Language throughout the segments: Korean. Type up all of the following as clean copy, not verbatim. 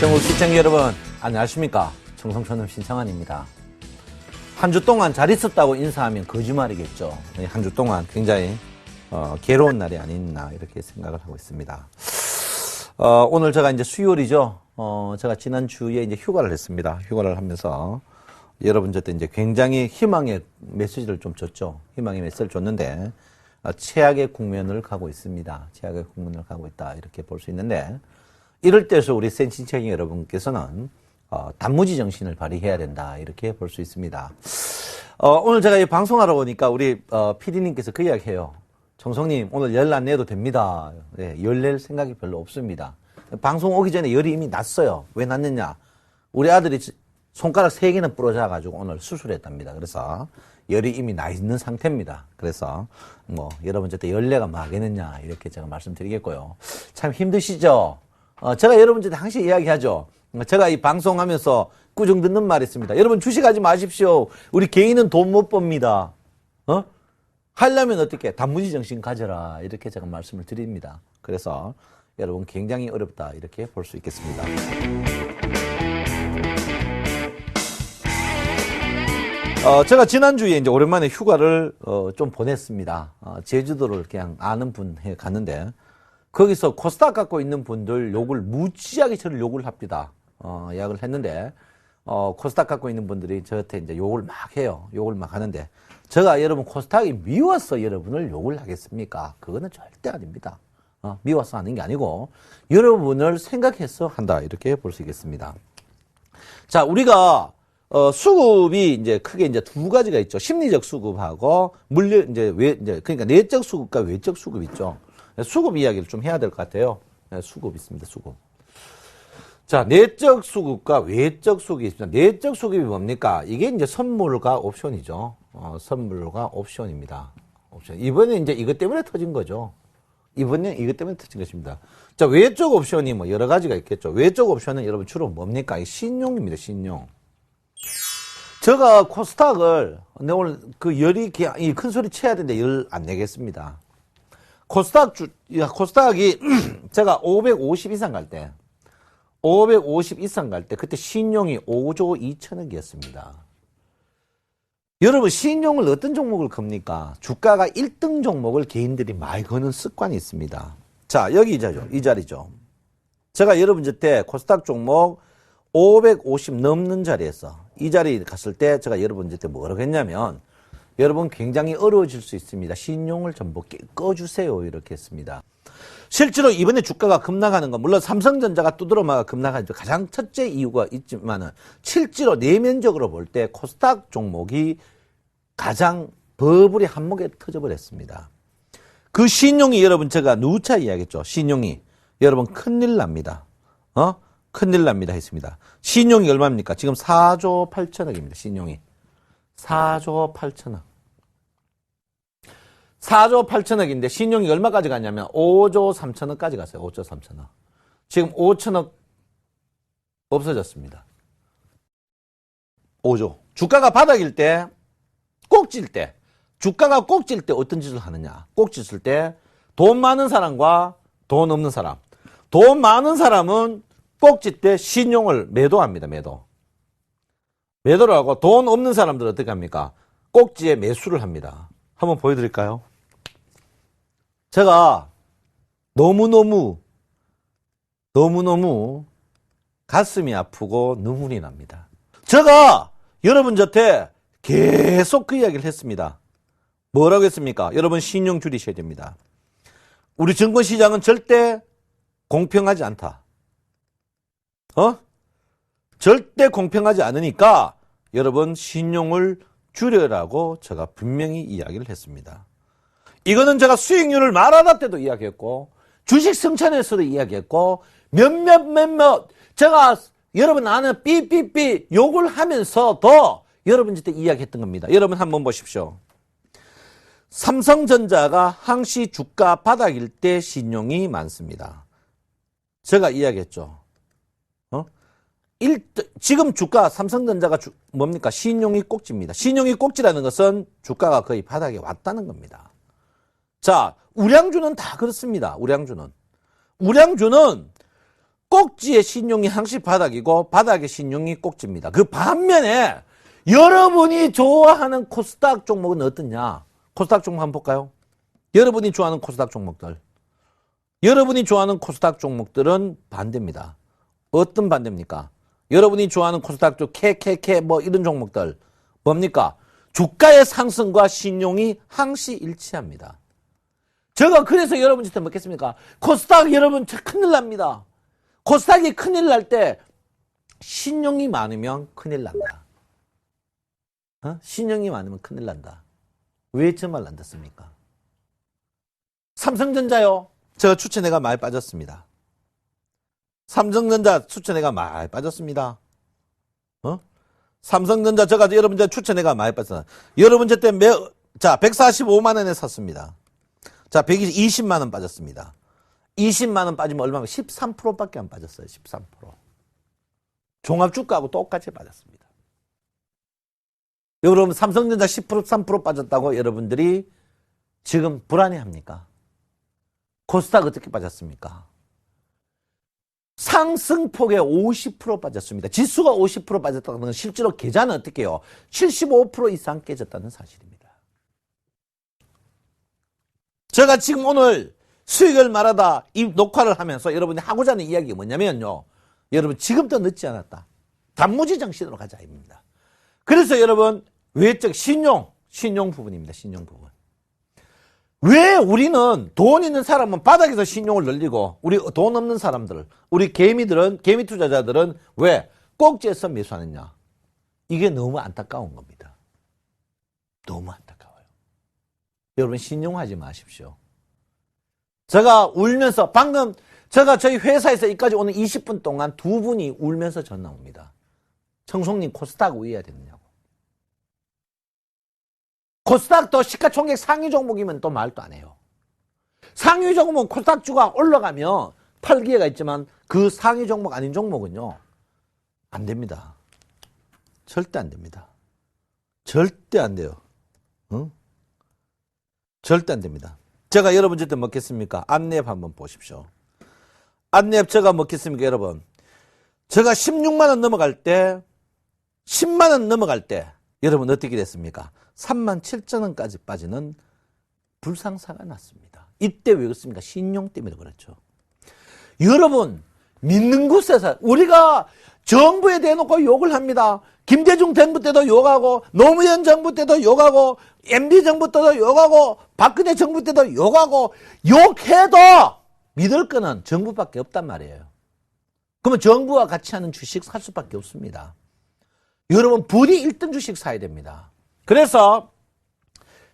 전국 시청자 여러분 안녕하십니까. 정성천음 신성환입니다. 한 주 동안 잘 있었다고 인사하면 거짓말이겠죠. 한 주 동안 굉장히 괴로운 날이 아니었나 이렇게 생각을 하고 있습니다. 오늘 제가 이제 수요일이죠. 제가 지난주에 이제 휴가를 했습니다. 휴가를 하면서 여러분들한테 이제 굉장히 희망의 메시지를 좀 줬죠. 희망의 메시지를 줬는데 최악의 국면을 가고 있습니다. 최악의 국면을 가고 있다 이렇게 볼 수 있는데, 이럴 때서 우리 센신청이 여러분께서는 단무지 정신을 발휘해야 된다 이렇게 볼 수 있습니다. 오늘 제가 이 방송하러 오니까 우리 PD님께서 그 이야기해요. 정성님 오늘 열 안 내도 됩니다. 네, 열 낼 생각이 별로 없습니다. 방송 오기 전에 열이 이미 났어요. 왜 났느냐? 우리 아들이 손가락 3개는 부러져가지고 오늘 수술했답니다. 그래서 열이 이미 나 있는 상태입니다. 그래서 뭐 여러분 저때 열내가 뭐 하겠느냐 이렇게 제가 말씀드리겠고요. 참 힘드시죠? 제가 여러분한테 항상 이야기하죠. 제가 이 방송하면서 꾸준히 듣는 말이 있습니다. 여러분 주식하지 마십시오. 우리 개인은 돈 못 법니다. 하려면 어떻게? 단무지 정신 가져라. 이렇게 제가 말씀을 드립니다. 그래서 여러분 굉장히 어렵다. 이렇게 볼 수 있겠습니다. 제가 지난주에 이제 오랜만에 휴가를 좀 보냈습니다. 제주도를 그냥 아는 분에 갔는데, 거기서 코스닥 갖고 있는 분들 욕을 무지하게 저를 욕을 합니다. 이야기를 했는데, 코스닥 갖고 있는 분들이 저한테 이제 욕을 막 해요. 욕을 막 하는데, 제가 여러분 코스닥이 미워서 여러분을 욕을 하겠습니까? 그거는 절대 아닙니다. 미워서 하는 게 아니고, 여러분을 생각해서 한다. 이렇게 볼 수 있겠습니다. 자, 우리가, 수급이 이제 크게 이제 두 가지가 있죠. 심리적 수급하고, 그러니까 내적 수급과 외적 수급 있죠. 수급 이야기를 좀 해야 될 것 같아요. 수급 있습니다, 수급. 자, 내적 수급과 외적 수급이 있습니다. 내적 수급이 뭡니까? 이게 이제 선물과 옵션이죠. 선물과 옵션입니다. 옵션. 이번에 이제 이것 때문에 터진 거죠. 이번에 이것 때문에 터진 것입니다. 자, 외적 옵션이 뭐 여러 가지가 있겠죠. 외적 옵션은 여러분 주로 뭡니까? 이 신용입니다, 신용. 제가 코스닥을, 오늘 그 열이, 이 큰 소리 쳐야 되는데 열 안 내겠습니다. 코스닥이 제가 550 이상 갈 때, 550 이상 갈 때, 그때 신용이 5조 2천억이었습니다. 여러분, 신용을 어떤 종목을 겁니까? 주가가 1등 종목을 개인들이 많이 거는 습관이 있습니다. 자, 여기 이 자리죠. 제가 여러분 저때 코스닥 종목 550 넘는 자리에서 이 자리에 갔을 때 제가 여러분 저때 뭐라고 했냐면, 여러분 굉장히 어려워질 수 있습니다. 신용을 전부 꺼주세요. 이렇게 했습니다. 실제로 이번에 주가가 급락하는 건, 물론 삼성전자가 두드러마가 급락하는 가장 첫째 이유가 있지만은, 실제로 내면적으로 볼 때 코스닥 종목이 가장 버블이 한몫에 터져버렸습니다. 그 신용이 여러분 제가 누차 이야기했죠. 신용이 여러분 큰일 납니다. 큰일 납니다 했습니다. 신용이 얼마입니까? 지금 4조 8천억입니다. 신용이 4조 8천억. 4조 8천억인데 신용이 얼마까지 갔냐면 5조 3천억까지 갔어요. 5조 3천억. 지금 5천억 없어졌습니다. 5조. 주가가 바닥일 때, 꼭질 때, 주가가 꼭질 때 어떤 짓을 하느냐. 꼭질 때 돈 많은 사람과 돈 없는 사람. 돈 많은 사람은 꼭질 때 신용을 매도합니다. 매도를 하고, 돈 없는 사람들은 어떻게 합니까? 꼭지에 매수를 합니다. 한번 보여드릴까요? 제가 너무너무 가슴이 아프고 눈물이 납니다. 제가 여러분 저한테 계속 그 이야기를 했습니다. 뭐라고 했습니까? 여러분 신용 줄이셔야 됩니다. 우리 증권시장은 절대 공평하지 않다. 절대 공평하지 않으니까 여러분 신용을 줄여라고 제가 분명히 이야기를 했습니다. 이거는 제가 수익률을 말하다 때도 이야기했고, 주식 성찬에서도 이야기했고, 몇몇 제가 여러분 아는 삐삐삐 욕을 하면서도 여러분한테 이야기했던 겁니다. 여러분 한번 보십시오. 삼성전자가 항시 주가 바닥일 때 신용이 많습니다. 제가 이야기했죠. 지금 주가 삼성전자가 뭡니까? 신용이 꼭지입니다. 신용이 꼭지라는 것은 주가가 거의 바닥에 왔다는 겁니다. 자, 우량주는 다 그렇습니다. 우량주는 꼭지의 신용이 항시 바닥이고 바닥의 신용이 꼭지입니다. 그 반면에 여러분이 좋아하는 코스닥 종목은 어떠냐? 코스닥 종목 한번 볼까요? 여러분이 좋아하는 코스닥 종목들. 여러분이 좋아하는 코스닥 종목들은 반대입니다. 어떤 반대입니까? 여러분이 좋아하는 코스닥 쪽 KKK 뭐 이런 종목들 뭡니까? 주가의 상승과 신용이 항시 일치합니다. 제가 그래서 여러분한테 묻겠습니까? 코스닥 여러분 큰일 납니다. 코스닥이 큰일 날 때 신용이 많으면 큰일 난다. 신용이 많으면 큰일 난다. 왜 저 말 안 듣습니까? 삼성전자요. 저 추천해가 많이 빠졌습니다. 삼성전자 추천해가 많이 빠졌습니다. 삼성전자 제가 여러분들 추천해가 많이 빠졌어요. 여러분 저 때 145만 원에 샀습니다. 자, 120만 원 빠졌습니다. 20만 원 빠지면 얼마나 13%밖에 안 빠졌어요. 13%. 종합주가하고 똑같이 빠졌습니다. 여러분 삼성전자 10% 3% 빠졌다고 여러분들이 지금 불안해합니까? 코스닥 어떻게 빠졌습니까? 상승폭에 50% 빠졌습니다. 지수가 50% 빠졌다는 건 실제로 계좌는 어떻게 해요? 75% 이상 깨졌다는 사실입니다. 제가 지금 오늘 수익을 말하다 이 녹화를 하면서 여러분이 하고자 하는 이야기가 뭐냐면요. 여러분 지금도 늦지 않았다. 단무지 정신으로 가자 입니다. 그래서 여러분 외적 신용 부분입니다. 신용 부분. 왜 우리는 돈 있는 사람은 바닥에서 신용을 늘리고 우리 돈 없는 사람들, 우리 개미 투자자들은 왜 꼭지에서 매수하느냐? 이게 너무 안타까운 겁니다. 너무 안타까워요. 여러분 신용하지 마십시오. 제가 울면서 방금 제가 저희 회사에서 여기까지 오는 20분 동안 두 분이 울면서 전화 옵니다. 청송님 코스닥 왜 해야 되느냐고. 코스닥도 시가총액 상위 종목이면 또 말도 안 해요. 상위 종목은 코스닥주가 올라가면 팔 기회가 있지만 그 상위 종목 아닌 종목은요. 안 됩니다. 절대 안 됩니다. 절대 안 돼요. 응? 절대 안 됩니다. 제가 여러분 저때 먹겠습니까? 안내앱 한번 보십시오. 안내앱 제가 먹겠습니까, 여러분? 제가 16만 원 넘어갈 때, 10만 원 넘어갈 때, 여러분 어떻게 됐습니까? 3만 7천 원까지 빠지는 불상사가 났습니다. 이때 왜 그렇습니까? 신용 때문에 그렇죠. 여러분, 믿는 곳에서, 우리가 정부에 대놓고 욕을 합니다. 김대중 정부 때도 욕하고, 노무현 정부 때도 욕하고, MB 정부 때도 욕하고, 박근혜 정부 때도 욕하고, 욕해도 믿을 거는 정부밖에 없단 말이에요. 그러면 정부와 같이 하는 주식 살 수밖에 없습니다. 여러분, 부디 1등 주식 사야 됩니다. 그래서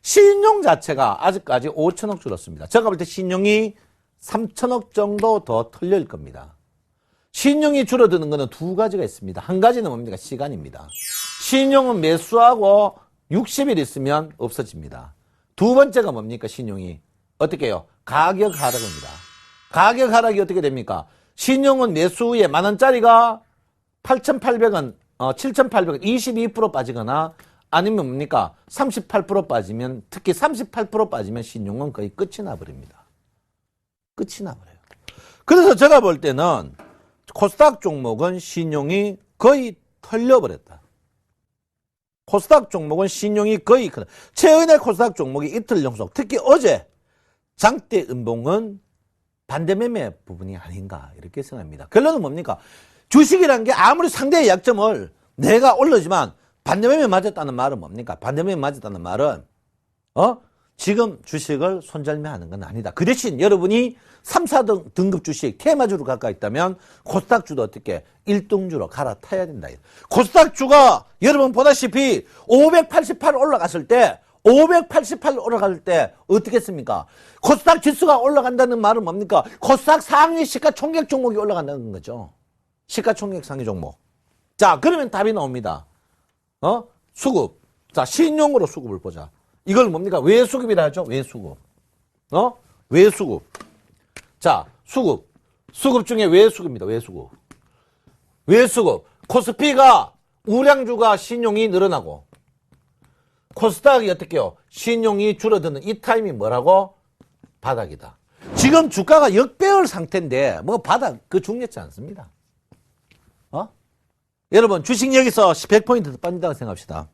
신용 자체가 아직까지 5천억 줄었습니다. 제가 볼 때 신용이 3천억 정도 더 털릴 겁니다. 신용이 줄어드는 것은 두 가지가 있습니다. 한 가지는 뭡니까? 시간입니다. 신용은 매수하고 60일 있으면 없어집니다. 두 번째가 뭡니까? 신용이. 어떻게 해요? 가격 하락입니다. 가격 하락이 어떻게 됩니까? 신용은 매수 후에 만원짜리가 8,800원, 7,800원, 22% 빠지거나 아니면 뭡니까? 38% 빠지면, 특히 38% 빠지면 신용은 거의 끝이 나버립니다. 끝이 나버려요. 그래서 제가 볼 때는 코스닥 종목은 신용이 거의 털려버렸다. 코스닥 종목은 신용이 거의 최근의 코스닥 종목이 이틀 연속, 특히 어제 장대 음봉은 반대매매 부분이 아닌가 이렇게 생각합니다. 결론은 뭡니까? 주식이란 게 아무리 상대의 약점을 내가 올르지만 반대매매 맞았다는 말은 뭡니까? 반대매매 맞았다는 말은 지금 주식을 손절매하는 건 아니다. 그 대신 여러분이 3, 4등급 주식 테마주로 가까이 있다면 코스닥주도 어떻게 1등주로 갈아타야 된다. 코스닥주가 여러분 보다시피 588 올라갔을 때 588 올라갈 때 어떻게 했습니까? 코스닥 지수가 올라간다는 말은 뭡니까? 코스닥 상위 시가총액 종목이 올라간다는 거죠. 시가총액 상위 종목. 자, 그러면 답이 나옵니다. 수급. 자, 신용으로 수급을 보자. 이걸 뭡니까? 외수급이라 하죠? 외수급. 외수급. 자, 수급. 수급 중에 외수급입니다. 외수급. 외수급. 코스피가 우량주가 신용이 늘어나고 코스닥이 어떻게 해요? 신용이 줄어드는 이 타임이 뭐라고? 바닥이다. 지금 주가가 역배열 상태인데 뭐 바닥 그 중요치 않습니다. 여러분 주식 여기서 100포인트 더 빠진다고 생각합시다.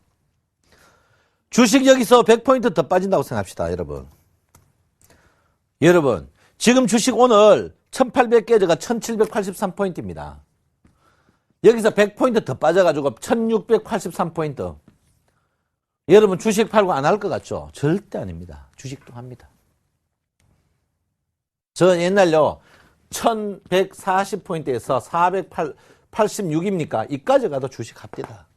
주식 여기서 100포인트 더 빠진다고 생각합시다. 여러분 지금 주식 오늘 1800 깨져가 1783포인트입니다. 여기서 100포인트 더 빠져가지고 1683포인트. 여러분 주식 팔고 안 할 것 같죠? 절대 아닙니다. 주식도 합니다. 저 옛날요 1140포인트에서 486입니까? 이까지 가도 주식 합니다.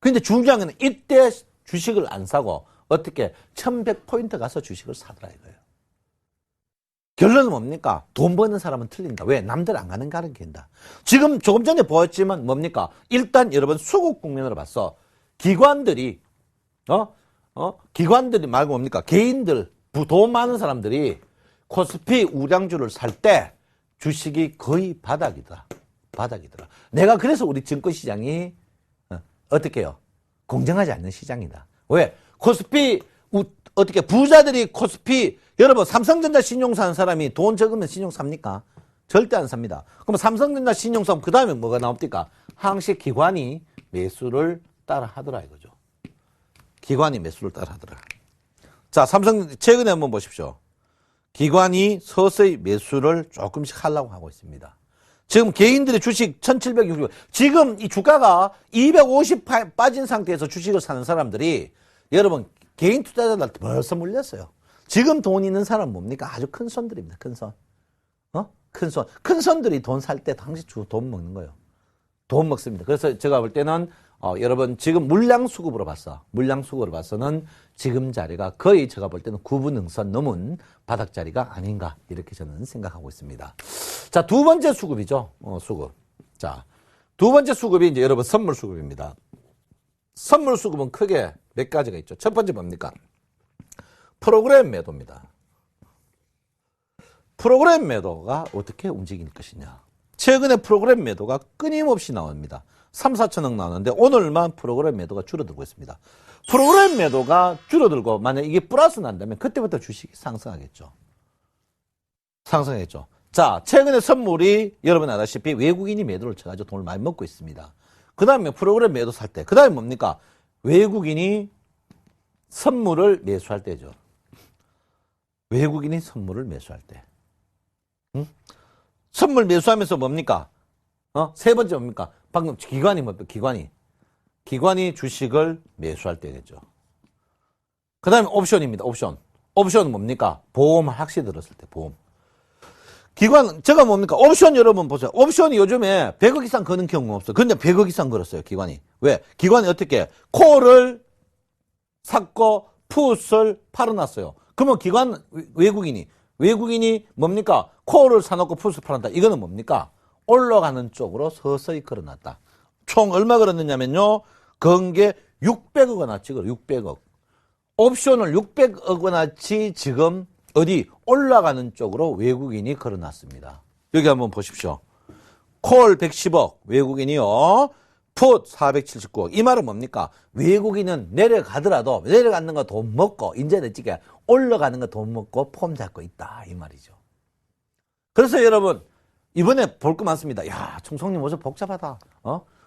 근데 중요한 건 이때 주식을 안 사고 어떻게 1100포인트 가서 주식을 사더라 이거예요. 결론은 뭡니까? 돈 버는 사람은 틀린다. 왜? 남들 안 가는 가는 긴다. 지금 조금 전에 보였지만 뭡니까? 일단 여러분 수급 국면으로 봤어. 기관들이 기관들이 말고 뭡니까? 개인들, 돈 많은 사람들이 코스피 우량주를 살 때 주식이 거의 바닥이더라. 내가 그래서 우리 증권시장이 어떻게 해요? 공정하지 않는 시장이다. 왜? 코스피 어떻게 부자들이 코스피 여러분 삼성전자 신용 사는 사람이 돈 적으면 신용 삽니까? 절대 안 삽니다. 그럼 삼성전자 신용 사면 그 다음에 뭐가 나옵니까? 항시 기관이 매수를 따라 하더라 이거죠. 기관이 매수를 따라 하더라. 자, 삼성 최근에 한번 보십시오. 기관이 서서히 매수를 조금씩 하려고 하고 있습니다. 지금 개인들의 주식 1760, 지금 이 주가가 250 빠진 상태에서 주식을 사는 사람들이 여러분 개인 투자자들한테 벌써 물렸어요. 지금 돈 있는 사람은 뭡니까? 아주 큰 손들입니다. 큰 손. 큰 손들이 돈 살 때 당시 돈 먹는 거예요. 돈 먹습니다. 그래서 제가 볼 때는 여러분 지금 물량수급으로 봐서는 지금 자리가 거의 제가 볼 때는 구분응선 넘은 바닥 자리가 아닌가 이렇게 저는 생각하고 있습니다. 자, 두 번째 수급이죠. 수급. 자, 두 번째 수급이 이제 여러분 선물 수급입니다. 선물 수급은 크게 몇 가지가 있죠. 첫 번째 뭡니까? 프로그램 매도입니다. 프로그램 매도가 어떻게 움직일 것이냐. 최근에 프로그램 매도가 끊임없이 나옵니다. 3, 4천억 나오는데 오늘만 프로그램 매도가 줄어들고 있습니다. 프로그램 매도가 줄어들고 만약 이게 플러스 난다면 그때부터 주식이 상승하겠죠. 자, 최근에 선물이 여러분 아다시피 외국인이 매도를 쳐가지고 돈을 많이 먹고 있습니다. 그 다음에 프로그램 매도 살 때, 그 다음에 뭡니까? 외국인이 선물을 매수할 때죠. 외국인이 선물을 매수할 때. 선물 매수하면서 뭡니까? 세 번째 뭡니까? 방금 기관이 뭡니까? 기관이 주식을 매수할 때겠죠. 그 다음에 옵션입니다. 옵션은 뭡니까? 보험 확실히 들었을 때, 보험. 제가 뭡니까? 옵션 여러분 보세요. 옵션이 요즘에 100억 이상 거는 경우가 없어요. 근데 100억 이상 걸었어요, 기관이. 왜? 기관이 어떻게? 콜을 샀고, 풋을 팔아놨어요. 그러면 외국인이 뭡니까? 콜을 사놓고 풋을 팔았다. 이거는 뭡니까? 올라가는 쪽으로 서서히 걸어놨다. 총 얼마 걸었느냐면요. 건게 600억 원어치 걸어, 600억. 옵션을 600억 원어치 지금 어디 올라가는 쪽으로 외국인이 걸어놨습니다. 여기 한번 보십시오. 콜 110억, 외국인이요. 풋 479억. 이 말은 뭡니까? 외국인은 내려가더라도 내려가는 거 돈 먹고 이제는 찌게 올라가는 거 돈 먹고 폼 잡고 있다. 이 말이죠. 그래서 여러분 이번에 볼 거 많습니다. 야, 총성님 어서 복잡하다.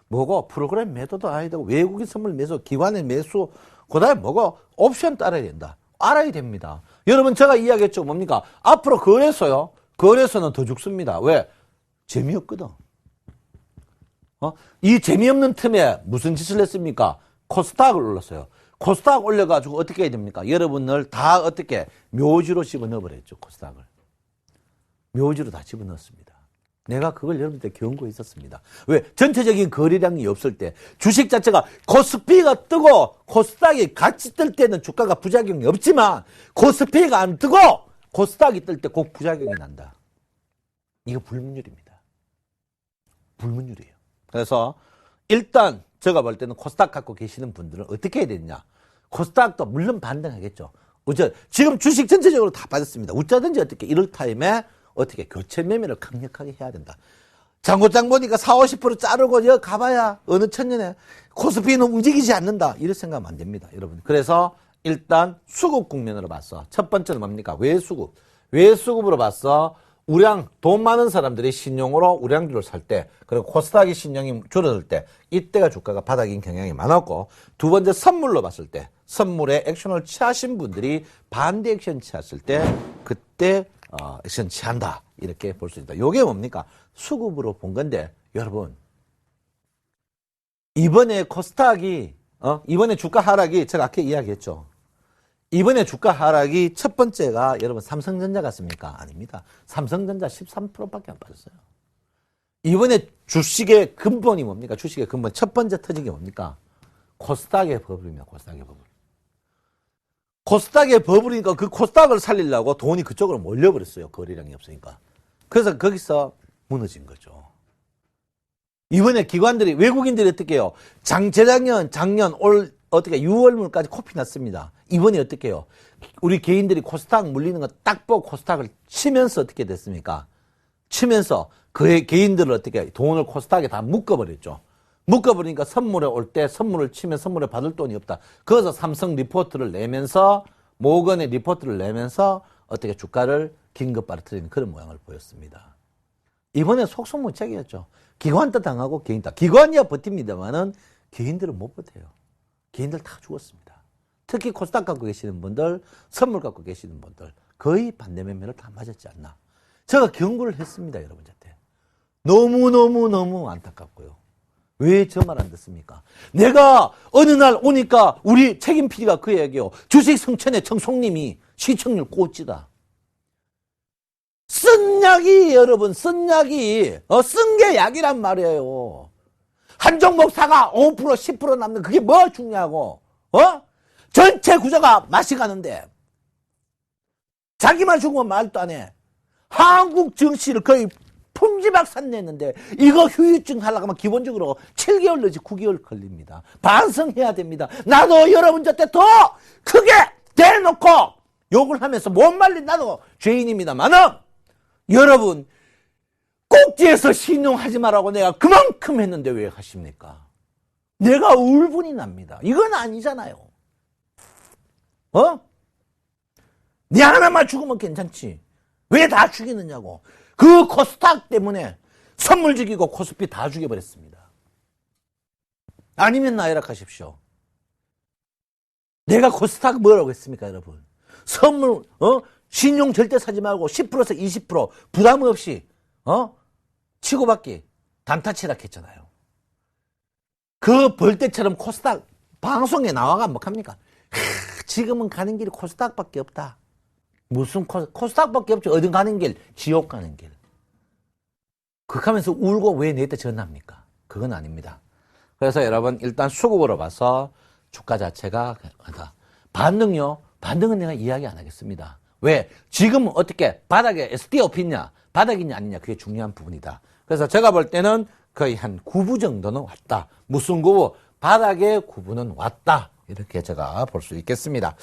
뭐고 프로그램 매도도 아야 되고 외국인 선물 매수, 기관의 매수, 그다음에 뭐고 옵션 따라야 된다. 알아야 됩니다. 여러분 제가 이야기했죠. 뭡니까? 앞으로 거래소는 더 죽습니다. 왜? 재미없거든. 이 재미없는 틈에 무슨 짓을 했습니까? 코스닥을 올렸어요. 코스닥 올려가지고 어떻게 해야 됩니까? 여러분을 다 어떻게 묘지로 집어넣어버렸죠. 코스닥을. 묘지로 다 집어넣었습니다. 내가 그걸 여러분들 경고했었습니다. 왜? 전체적인 거래량이 없을 때 주식 자체가 코스피가 뜨고 코스닥이 같이 뜰 때는 주가가 부작용이 없지만 코스피가 안 뜨고 코스닥이 뜰 때 꼭 부작용이 난다. 이거 불문율입니다. 불문율이에요. 그래서 일단 제가 볼 때는 코스닥 갖고 계시는 분들은 어떻게 해야 되느냐. 코스닥도 물론 반등하겠죠. 지금 주식 전체적으로 다 빠졌습니다. 어쩌든지 어떻게 이럴 타임에 어떻게 교체 매매를 강력하게 해야 된다. 장고장 보니까 40~50% 자르고 여기 가봐야 어느 천년에 코스피는 움직이지 않는다. 이렇게 생각하면 안 됩니다. 여러분. 그래서 일단 수급 국면으로 봤어. 첫 번째는 뭡니까? 외수급. 왜 수급으로 봤어? 우량, 돈 많은 사람들이 신용으로 우량주를 살 때, 그리고 코스닥이 신용이 줄어들 때, 이때가 주가가 바닥인 경향이 많았고, 두 번째 선물로 봤을 때, 선물에 액션을 취하신 분들이 반대 액션 취했을 때, 그때 액션 취한다. 이렇게 볼 수 있다. 요게 뭡니까? 수급으로 본 건데, 여러분, 이번에 코스닥이, 이번에 주가 하락이 제가 아까 이야기했죠. 이번에 주가 하락이 첫 번째가 여러분 삼성전자 같습니까? 아닙니다. 삼성전자 13%밖에 안 빠졌어요. 이번에 주식의 근본이 뭡니까? 주식의 근본 첫 번째 터진 게 뭡니까? 코스닥의 버블입니다. 코스닥의 버블. 코스닥의 버블이니까 그 코스닥을 살리려고 돈이 그쪽으로 몰려버렸어요. 거래량이 없으니까. 그래서 거기서 무너진 거죠. 이번에 기관들이, 외국인들이 어떻게 해요? 재작년, 작년, 올, 어떻게 6월물까지 코피 났습니다. 이번에 어떻게 해요? 우리 개인들이 코스닥 물리는 거 딱 보고 코스닥을 치면서 어떻게 됐습니까? 치면서 그 개인들을 어떻게 돈을 코스닥에 다 묶어버렸죠. 묶어버리니까 선물에 올 때 선물을 치면 선물에 받을 돈이 없다. 그래서 삼성 리포트를 내면서 모건의 리포트를 내면서 어떻게 주가를 긴급 빨아들이는 그런 모양을 보였습니다. 이번에 속수무책이었죠. 기관도 당하고 개인도. 기관이야 버팁니다만은 개인들은 못 버텨요. 개인들 다 죽었습니다. 특히 코스닥 갖고 계시는 분들, 선물 갖고 계시는 분들 거의 반대 매매를 다 맞았지 않나. 제가 경고를 했습니다. 여러분한테. 너무너무 안타깝고요. 왜 저 말 안 듣습니까? 내가 어느 날 오니까 우리 책임 PD가 그 얘기요. 주식 성천의 청송님이 시청률 꼴찌다. 쓴 약이 여러분 쓴 약이 쓴 게 약이란 말이에요. 한 종목 사가 5% 10% 남는 그게 뭐 중요하고 전체 구조가 맛이 가는데 자기만 죽으면 말도 안 해. 한국 증시를 거의 풍지박산 냈는데 이거 후유증 하려고 하면 기본적으로 7개월 내지 9개월 걸립니다. 반성해야 됩니다. 나도 여러분 곁에 더 크게 대놓고 욕을 하면서 못 말린 나도 죄인입니다만은 여러분 꼭지에서 신용하지 말라고 내가 그만큼 했는데 왜 하십니까? 내가 울분이 납니다. 이건 아니잖아요. 네 하나만 죽으면 괜찮지. 왜 다 죽이느냐고. 그 코스닥 때문에 선물 죽이고 코스피 다 죽여버렸습니다. 아니면 나열하십시오. 내가 코스닥 뭐라고 했습니까, 여러분? 선물, 신용 절대 사지 말고 10%에서 20% 부담 없이, 치고받기, 단타치라 했잖아요. 그 벌떼처럼 코스닥 방송에 나와가 뭐 합니까? 지금은 가는 길이 코스닥밖에 없다. 무슨 코스닥밖에 없죠. 어딘 가는 길? 지옥 가는 길. 그렇게 하면서 울고 왜 내때 전합니까? 그건 아닙니다. 그래서 여러분 일단 수급으로 봐서 주가 자체가 반등요. 반등은 내가 이야기 안 하겠습니다. 왜? 지금 어떻게 바닥에 SDOP 있냐? 바닥이냐 아니냐? 그게 중요한 부분이다. 그래서 제가 볼 때는 거의 한 9부 정도는 왔다. 무슨 9부? 바닥의 9부는 왔다. 이렇게 제가 볼 수 있겠습니다.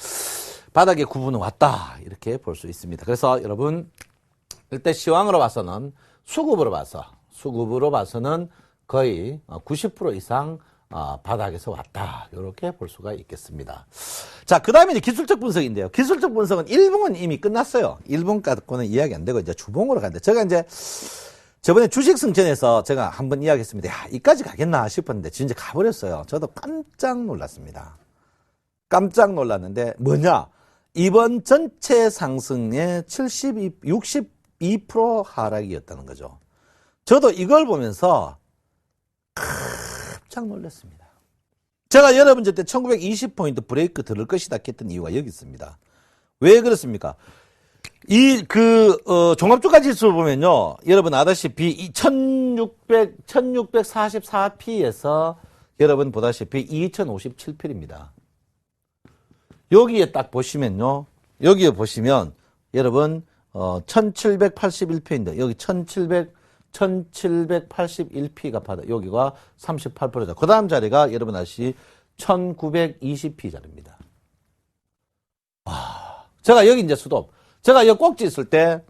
바닥의 9부는 왔다. 이렇게 볼 수 있습니다. 그래서 여러분 일단 시황으로 봐서는 수급으로 봐서는 거의 90% 이상 바닥에서 왔다. 이렇게 볼 수가 있겠습니다. 자, 그 다음에 이제 기술적 분석인데요. 기술적 분석은 1봉은 이미 끝났어요. 1봉 갖고는 이야기 안 되고 이제 주봉으로 가는데 제가 이제 저번에 주식 승천에서 제가 한번 이야기했습니다. 야, 이까지 가겠나 싶었는데 진짜 가버렸어요. 저도 깜짝 놀랐습니다. 깜짝 놀랐는데 뭐냐? 이번 전체 상승의 62% 하락이었다는 거죠. 저도 이걸 보면서 깜짝 놀랐습니다. 제가 여러분 때 1920포인트 브레이크 들을 것이다 했던 이유가 여기 있습니다. 왜 그렇습니까? 종합주가 지수 보면요. 여러분 아다시피 1644P에서 여러분 보다시피 2057P입니다. 여기에 딱 보시면요. 여기에 보시면 여러분 1781P인데 여기 1781P가 바다. 여기가 38%죠. 그 다음 자리가 여러분 아시 1920P 자리입니다. 와. 제가 여기 이제 수도. 제가 여기 꼭지 있을 때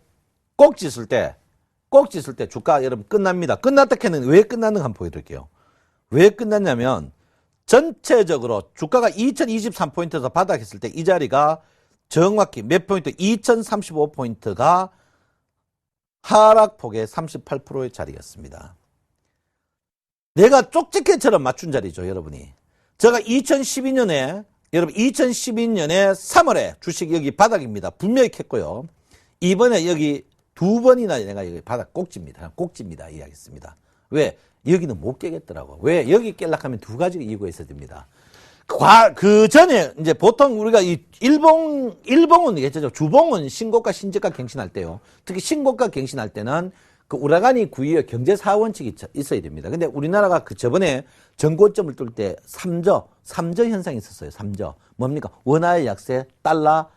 주가 여러분 끝납니다. 끝났다 캐는 왜 끝났는가 한번 보여드릴게요. 왜 끝났냐면 전체적으로 주가가 2023포인트에서 바닥했을 때 이 자리가 정확히 몇 포인트? 2035포인트가 하락폭의 38%의 자리였습니다. 내가 쪽집게처럼 맞춘 자리죠, 여러분이. 제가 2012년에, 여러분 2012년에 3월에 주식 여기 바닥입니다. 분명히 캤고요. 이번에 여기 두 번이나 내가 여기 바닥 꼭지입니다. 이야기했습니다. 왜? 여기는 못 깨겠더라고. 왜? 여기 깰려고 하면 두 가지 이유가 있어야 됩니다. 그 전에 이제 보통 우리가 이 일봉은 있겠죠. 주봉은 신고가 신저가 갱신할 때요. 특히 신고가 갱신할 때는 그 우라카이 구이의 경제 사원칙이 있어야 됩니다. 근데 우리나라가 그 저번에 전고점을 뚫을 때 삼저 현상이 있었어요. 삼저. 뭡니까? 원화의 약세, 달러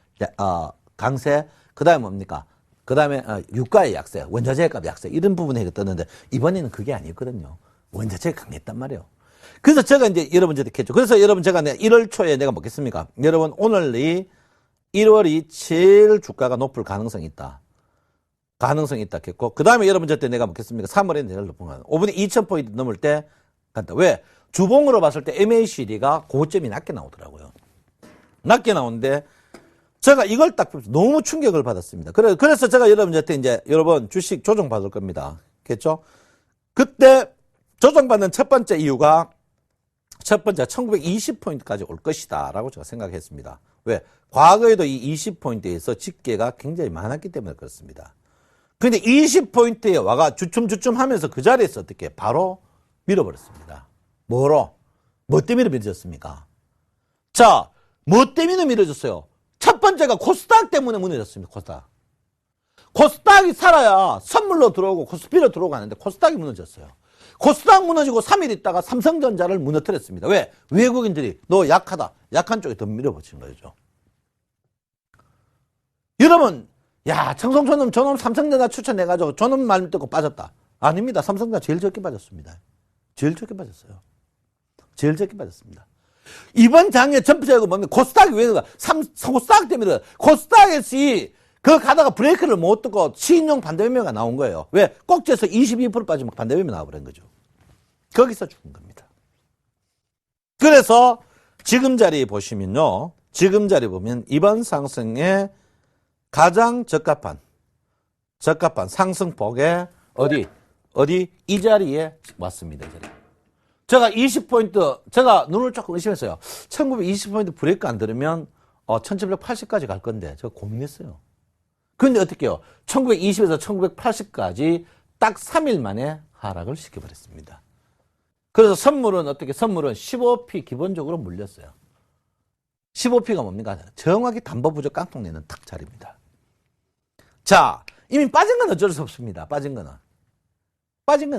강세, 그다음에 뭡니까? 그다음에 유가의 약세, 원자재 값 약세 이런 부분에 떴는데 이번에는 그게 아니었거든요. 원자재가 강했단 말이에요. 그래서 제가 이제 여러분한테 했죠. 그래서 여러분 제가 1월 초에 내가 먹겠습니까? 여러분 오늘이 1월이 제일 주가가 높을 가능성이 있다. 가능성이 있다 했고 그 다음에 여러분한테 내가 먹겠습니까? 3월에 내일 높은 거 5분에 2000포인트 넘을 때 간다. 왜? 주봉으로 봤을 때 MACD가 고점이 낮게 나오더라고요. 낮게 나오는데 제가 이걸 딱 보면서 너무 충격을 받았습니다. 그래서 제가 여러분한테 이제 여러분 주식 조정 받을 겁니다. 겠죠? 그때 조정받는 첫 번째 이유가 첫 번째 1920포인트까지 올 것이다 라고 제가 생각했습니다. 왜? 과거에도 이 20포인트에서 집계가 굉장히 많았기 때문에 그렇습니다. 근데 20포인트에 와가 주춤주춤 하면서 그 자리에서 어떻게 바로 밀어버렸습니다. 뭐로? 뭐 때문에 밀어졌습니까? 자, 뭐 때문에 밀어졌어요? 첫 번째가 코스닥 때문에 무너졌습니다. 코스닥이 살아야 선물로 들어오고 코스피로 들어오고 하는데 코스닥이 무너졌어요. 코스닥 무너지고 3일 있다가 삼성전자를 무너뜨렸습니다. 왜? 외국인들이 너 약하다. 약한 쪽에 더 밀어붙인 거죠. 여러분, 야, 청송촌놈 저놈 삼성전자 추천해가지고 저놈 말 듣고 빠졌다. 아닙니다. 삼성전자 제일 적게 빠졌습니다. 제일 적게 빠졌어요. 제일 적게 빠졌습니다. 이번 장에 전체적으로 뭡니까? 코스닥이 왜 그런가? 코스닥 때문에 코스닥에서 그 가다가 브레이크를 못 듣고 신용 반대매매가 나온 거예요. 왜? 꼭지에서 22% 빠지면 반대매매 나와버린 거죠. 거기서 죽은 겁니다. 그래서 지금 자리에 보시면요. 지금 자리에 보면 이번 상승에 가장 적합한 상승폭에 어디 이 자리에 왔습니다. 이 자리. 제가 20포인트 제가 눈을 조금 의심했어요. 1920포인트 브레이크 안 들으면 1780까지 갈 건데 제가 고민했어요. 근데 어떻게 해요? 1920에서 1980까지 딱 3일 만에 하락을 시켜버렸습니다. 그래서 선물은 15p 기본적으로 물렸어요. 15p가 뭡니까? 정확히 담보 부족 깡통 내는 딱 자리입니다. 자, 이미 빠진 건 어쩔 수 없습니다. 빠진 건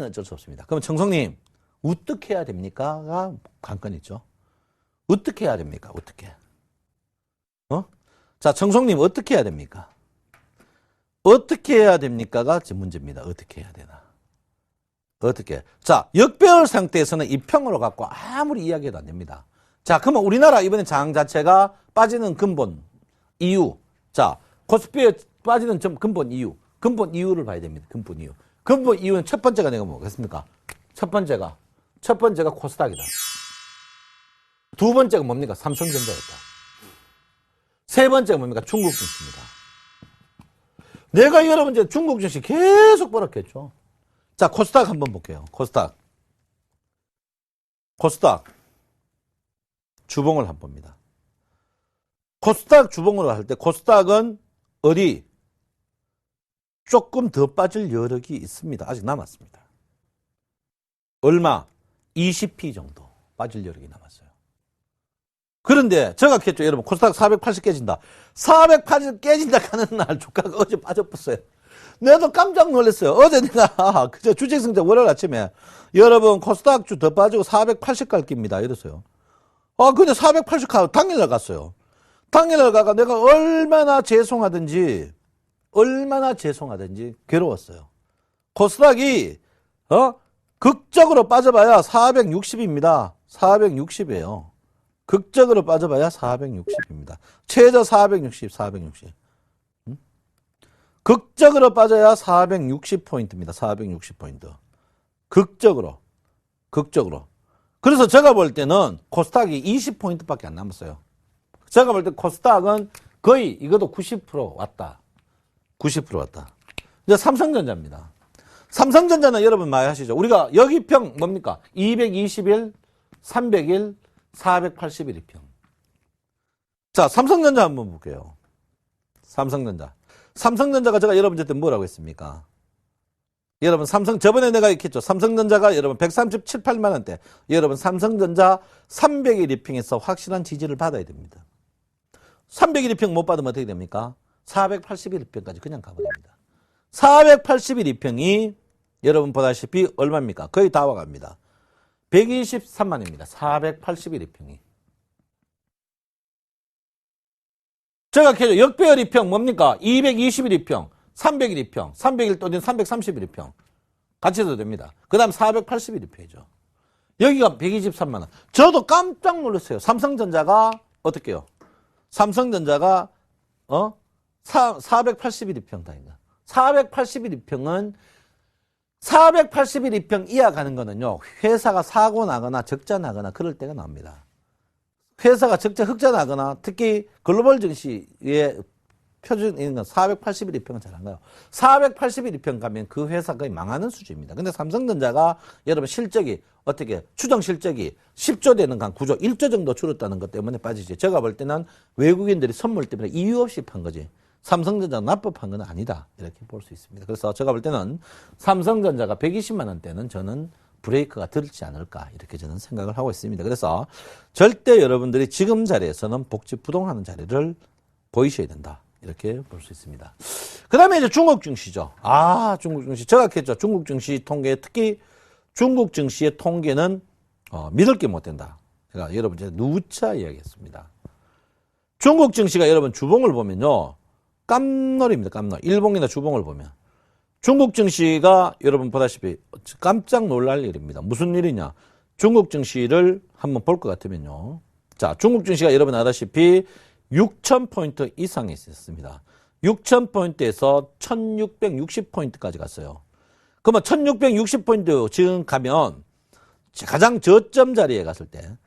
어쩔 수 없습니다. 그럼 청성님, 어떻게 해야 됩니까?가 관건 있죠. 어떻게 해야 됩니까? 어떻게? 자, 청성님, 어떻게 해야 됩니까? 어떻게 해야 됩니까가 문제입니다. 어떻게 해야 되나? 어떻게? 자, 역배열 상태에서는 이평으로 갖고 아무리 이야기해도 안 됩니다. 자, 그러면 우리나라 이번에 장 자체가 빠지는 근본 이유. 자, 코스피에 빠지는 근본 이유를 봐야 됩니다. 근본 이유. 근본 이유는 첫 번째가 내가 뭐겠습니까? 첫 번째가 코스닥이다. 두 번째가 뭡니까? 삼성전자였다. 세 번째가 뭡니까? 중국 증시입니다. 내가 여러분 이제 중국 증시 계속 버럭했죠. 자, 코스닥 한번 볼게요. 코스닥 주봉을 한번 봅니다. 코스닥 주봉으로 할 때 코스닥은 어디 조금 더 빠질 여력이 있습니다. 아직 남았습니다. 얼마? 20p 정도 빠질 여력이 남았어요. 그런데 제가 했죠. 여러분 코스닥 480 깨진다. 480 깨진다 하는 날 주가가 어제 빠져버렸어요. 내가 깜짝 놀랐어요. 어제 내가 그저 주식승자 월요일 아침에 여러분 코스닥 주 더 빠지고 480 갈 겁니다. 이랬어요. 근데 480 당일날 갔어요. 당일날 가가 내가 얼마나 죄송하든지 괴로웠어요. 코스닥이 극적으로 빠져봐야 460입니다. 460이에요. 극적으로 빠져봐야 460입니다. 최저 460. 극적으로 빠져야 460포인트입니다. 460포인트. 극적으로. 그래서 제가 볼 때는 코스닥이 20포인트밖에 안 남았어요. 제가 볼 때 코스닥은 거의 이것도 90% 왔다. 90% 왔다. 이제 삼성전자입니다. 삼성전자는 여러분 많이 하시죠. 우리가 여기평 뭡니까? 221, 301, 481 이평. 자, 삼성전자 한번 볼게요. 삼성전자. 삼성전자가 제가 여러분한테 뭐라고 했습니까? 여러분 저번에 내가 이렇게 했죠. 삼성전자가 여러분 137, 8만 원대. 여러분 삼성전자 300일 리핑에서 확실한 지지를 받아야 됩니다. 300일 리핑 못 받으면 어떻게 됩니까? 481 리평까지 그냥 가버립니다. 481 리평이 여러분 보다시피 얼마입니까? 거의 다 와갑니다. 123만 원입니다. 481 리평이. 제가 캐죠. 역배열 리평 뭡니까? 221 리평. 300일 2평, 300일 또는 331일 평. 같이 해도 됩니다. 그 다음 481일 평이죠. 여기가 123만 원. 저도 깜짝 놀랐어요. 삼성전자가 어떻게 해요? 삼성전자가 481일 평 다닌다. 481일 평은 481일 평 이하 가는 거는요. 회사가 사고 나거나 적자 나거나 그럴 때가 나옵니다. 회사가 흑자 나거나 특히 글로벌 증시에 표준인 건 481일 평은 잘 안 가요. 481일 평 가면 그 회사 거의 망하는 수준입니다. 근데 삼성전자가 여러분 실적이 어떻게 추정 실적이 10조 되는 간 9조, 1조 정도 줄었다는 것 때문에 빠지지. 제가 볼 때는 외국인들이 선물 때문에 이유 없이 판 거지. 삼성전자가 나쁘판 건 아니다. 이렇게 볼 수 있습니다. 그래서 제가 볼 때는 삼성전자가 120만 원대는 저는 브레이크가 들지 않을까 이렇게 저는 생각을 하고 있습니다. 그래서 절대 여러분들이 지금 자리에서는 복지부동하는 자리를 보이셔야 된다. 이렇게 볼 수 있습니다. 그 다음에 이제 중국 증시죠. 중국 증시. 제가 했죠. 중국 증시 통계, 특히 중국 증시의 통계는, 믿을 게 못 된다. 제가 여러분, 제가 누차 이야기했습니다. 중국 증시가 여러분 주봉을 보면요. 깜놀입니다. 깜놀. 일봉이나 주봉을 보면. 중국 증시가 여러분 보다시피 깜짝 놀랄 일입니다. 무슨 일이냐. 중국 증시를 한번 볼 것 같으면요. 자, 중국 증시가 여러분 아다시피 6,000포인트 이상에 있었습니다. 6,000포인트에서 1,660포인트까지 갔어요. 그러면 1,660포인트 지금 가면 가장 저점 자리에 갔을 때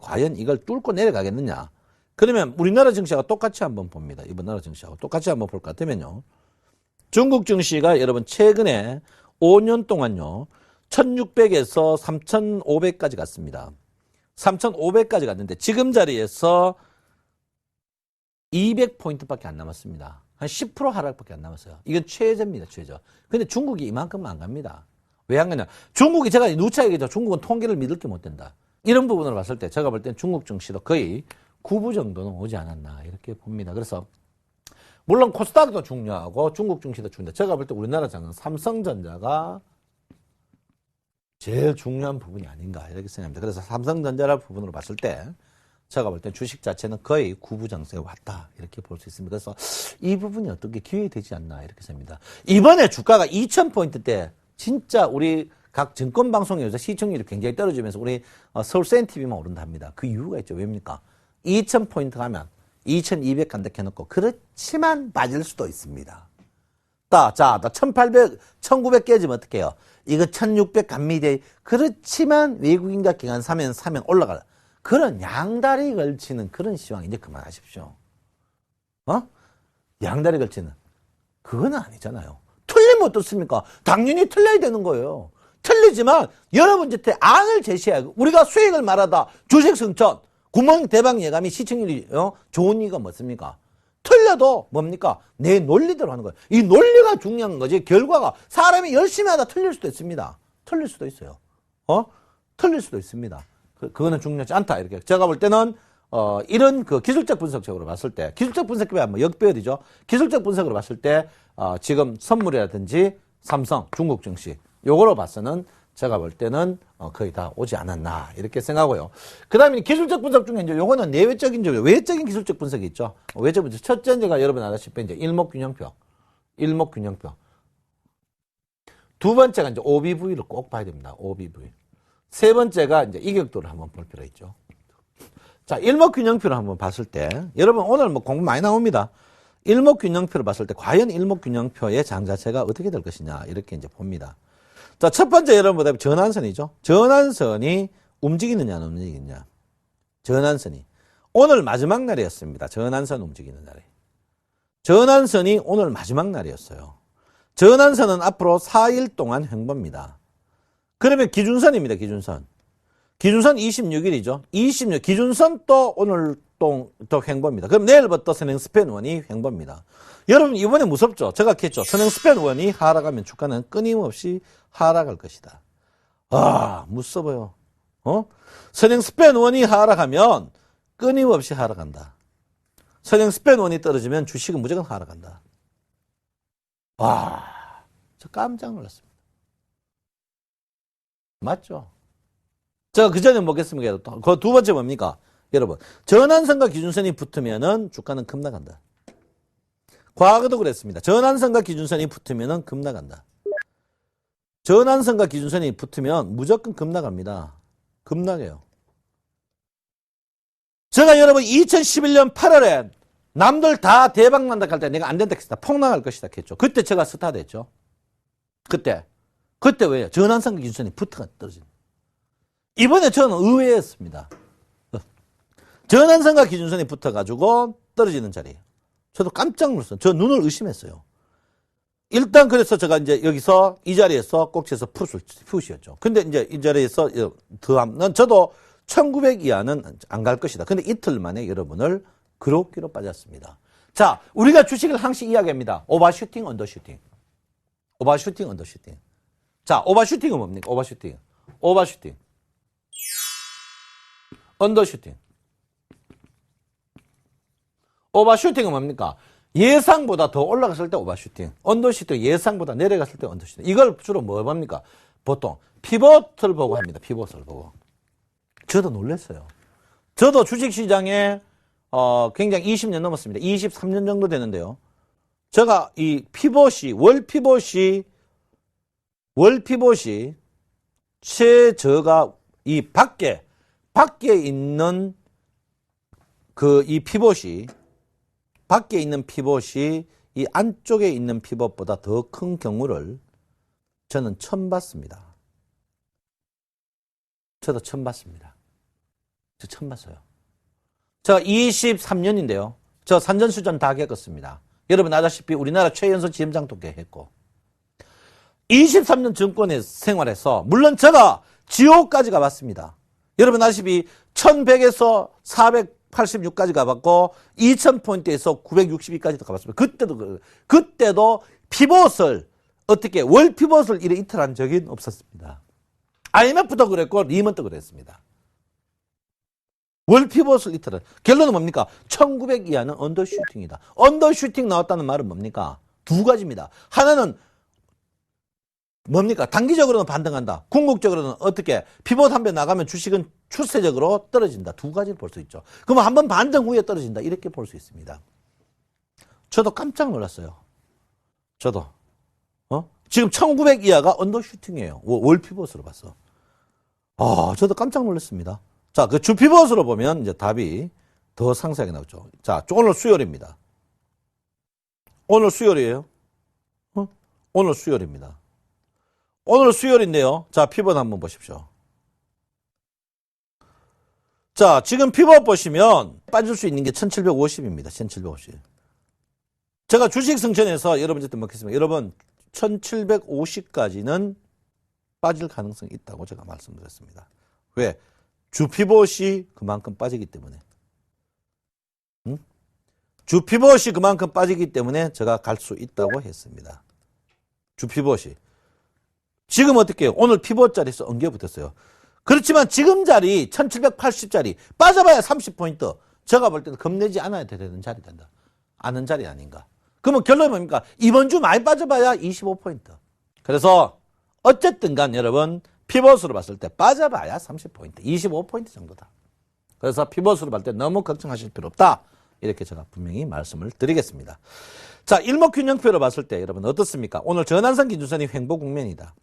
과연 이걸 뚫고 내려가겠느냐. 그러면 우리나라 증시하고 똑같이 한번 봅니다. 이번 나라 증시하고 똑같이 한번 볼 것 같으면요. 중국 증시가 여러분 최근에 5년 동안요. 1,600에서 3,500까지 갔습니다. 3,500까지 갔는데 지금 자리에서 200포인트밖에 안 남았습니다. 한 10% 하락밖에 안 남았어요. 이건 최저입니다, 최저. 근데 중국이 이만큼 안 갑니다. 왜 안 가냐? 중국이 제가 누차 얘기했죠. 중국은 통계를 믿을 게 못 된다. 이런 부분을 봤을 때 제가 볼 땐 중국 증시도 거의 9부 정도는 오지 않았나 이렇게 봅니다. 그래서 물론 코스닥도 중요하고 중국 증시도 중요한데 제가 볼 때 우리나라 장은 삼성전자가 제일 중요한 부분이 아닌가 이렇게 생각합니다. 그래서 삼성전자라는 부분으로 봤을 때 제가 볼 때 주식 자체는 거의 구부정세에 왔다 이렇게 볼 수 있습니다. 그래서 이 부분이 어떻게 기회되지 않나 이렇게 생각합니다. 이번에 주가가 2,000포인트대 진짜 우리 각 증권방송에 요새 시청률이 굉장히 떨어지면서 우리 서울센TV만 오른답니다. 그 이유가 있죠. 왜입니까? 2,000포인트 가면 2,200 간다 해놓고 그렇지만 빠질 수도 있습니다. 나 1,800, 1,900 깨지면 어떡해요? 이거 1,600 갑니다. 그렇지만 외국인과 기관 사면 올라가. 그런 양다리 걸치는 그런 시황 이제 그만하십시오. 양다리 걸치는. 그건 아니잖아요. 틀리면 어떻습니까? 당연히 틀려야 되는 거예요. 틀리지만 여러분 한테 안을 제시해야 우리가 수익을 말하다 주식 승천, 구멍 대박 예감이 시청률이 좋은 이유가 뭐습니까? 틀려도 뭡니까? 내 논리대로 하는 거예요. 이 논리가 중요한 거지. 결과가 사람이 열심히 하다 틀릴 수도 있습니다. 틀릴 수도 있어요. 틀릴 수도 있습니다. 그거는 중요하지 않다. 이렇게 제가 볼 때는 이런 그 기술적 분석적으로 봤을 때 기술적 분석이 뭐 역배열이죠. 기술적 분석으로 봤을 때 지금 선물이라든지 삼성, 중국 증시 요거로 봐서는 제가 볼 때는 거의 다 오지 않았나 이렇게 생각하고요. 그 다음에 기술적 분석 중에 이제 요거는 내외적인 외적인 기술적 분석이 있죠. 외적 분석 첫째가 여러분 아다시피 이제 일목균형표. 두 번째가 이제 OBV를 꼭 봐야 됩니다. OBV. 세 번째가 이제 이격도를 한번 볼 필요가 있죠. 자, 일목균형표를 한번 봤을 때 여러분 오늘 뭐 공부 많이 나옵니다. 일목균형표를 봤을 때 과연 일목균형표의 장 자체가 어떻게 될 것이냐 이렇게 이제 봅니다. 자, 첫 번째 여러분 전환선이죠. 전환선이 움직이느냐 안 움직이느냐. 전환선이 오늘 마지막 날이었습니다. 전환선 움직이는 날이. 전환선이 오늘 마지막 날이었어요. 전환선은 앞으로 4일 동안 횡보입니다. 그러면 기준선입니다. 기준선. 기준선 26일이죠. 26, 기준선 또 오늘 또 횡보입니다. 그럼 내일부터 선행스팬 원이 횡보입니다. 여러분 이번에 무섭죠? 제가 했죠. 선행스팬 원이 하락하면 주가는 끊임없이 하락할 것이다. 아, 무서워요. 선행스팬 원이 하락하면 끊임없이 하락한다. 선행스팬 원이 떨어지면 주식은 무조건 하락한다. 와, 저 깜짝 놀랐습니다. 맞죠? 제가 그 전에 뭐겠습니까? 그 두 번째 뭡니까? 여러분, 전환선과 기준선이 붙으면은 주가는 급락한다. 과거도 그랬습니다. 전환선과 기준선이 붙으면은 급락한다. 전환선과 기준선이 붙으면 무조건 급락합니다. 급락해요. 제가 여러분 2011년 8월에 남들 다 대박 난다 할 때 내가 안 된다 했다. 폭락할 것이다 했죠. 그때 제가 스타트 했죠. 그때 왜요? 전환선과 기준선이 붙어가 떨어진. 이번에 저는 의외였습니다. 전환선과 기준선이 붙어가지고 떨어지는 자리예요. 저도 깜짝 놀랐어요. 저 눈을 의심했어요. 일단 그래서 제가 이제 여기서 이 자리에서 꼭지에서 푸시였죠. 근데 이제 이 자리에서 더하면 저도 1900 이하는 안 갈 것이다. 근데 이틀 만에 여러분을 그렇게로 빠졌습니다. 자, 우리가 주식을 항상 이야기합니다. 오버슈팅, 언더슈팅. 오버슈팅, 언더슈팅. 자, 오버슈팅은 뭡니까? 오버슈팅. 오버슈팅. 언더슈팅. 오버슈팅은 뭡니까? 예상보다 더 올라갔을 때 오버슈팅. 언더슈팅, 예상보다 내려갔을 때 언더슈팅. 이걸 주로 뭐 봅니까? 보통 피벗을 보고 합니다. 피벗을 보고. 저도 놀랐어요. 저도 주식시장에 굉장히 20년 넘었습니다. 23년 정도 되는데요. 제가 이 피벗이, 월 피벗이 최저가 이 밖에 있는 이 피벗이 밖에 있는 피벗이 이 안쪽에 있는 피벗보다 더 큰 경우를 저는 처음 봤습니다. 저도 처음 봤습니다. 저 처음 봤어요. 저 23년인데요. 저 산전수전 다 겪었습니다. 여러분 아다시피 우리나라 최연소 지점장도 했고 23년 정권에 생활해서 물론 제가 지옥까지 가봤습니다. 여러분 아시피 1100에서 486까지 가봤고 2000포인트에서 962까지도 가봤습니다. 그때도 피벗을 어떻게 월 피벗을 이틀 한 적이 없었습니다. IMF도 그랬고 리먼도 그랬습니다. 월 피벗을 이틀은 결론은 뭡니까? 1900 이하는 언더슈팅이다. 언더슈팅 나왔다는 말은 뭡니까? 두 가지입니다. 하나는 뭡니까? 단기적으로는 반등한다. 궁극적으로는 어떻게? 피벗 한 배 나가면 주식은 추세적으로 떨어진다. 두 가지를 볼 수 있죠. 그러면 한번 반등 후에 떨어진다. 이렇게 볼 수 있습니다. 저도 깜짝 놀랐어요. 저도. 지금 1900 이하가 언더슈팅이에요. 월 피벗으로 봤어. 저도 깜짝 놀랐습니다. 자, 그 주 피벗으로 보면 이제 답이 더 상세하게 나오죠. 자, 오늘 수요일입니다. 오늘 수요일이에요. 오늘 수요일입니다. 오늘 수요일인데요. 자, 피벗 한번 보십시오. 자, 지금 피벗 보시면 빠질 수 있는 게 1750입니다. 1750. 제가 주식 승천에서 여러분한테 먹겠습니다. 여러분, 1750까지는 빠질 가능성이 있다고 제가 말씀드렸습니다. 왜? 주 피벗이 그만큼 빠지기 때문에. 주 피벗이 그만큼 빠지기 때문에 제가 갈 수 있다고 했습니다. 주 피벗이. 지금 어떻게 해요? 오늘 피벗 자리에서 엉겨 붙었어요. 그렇지만 지금 자리 1780짜리 빠져봐야 30포인트. 제가 볼 때는 겁내지 않아야 되는 자리 된다. 아는 자리 아닌가. 그러면 결론이 뭡니까? 이번 주 많이 빠져봐야 25포인트. 그래서 어쨌든 간 여러분 피벗으로 봤을 때 빠져봐야 30포인트, 25포인트 정도다. 그래서 피벗으로 봤을 때 너무 걱정하실 필요 없다. 이렇게 제가 분명히 말씀을 드리겠습니다. 자, 일목균형표로 봤을 때 여러분 어떻습니까? 오늘 전환선 기준선이 횡보 국면이다.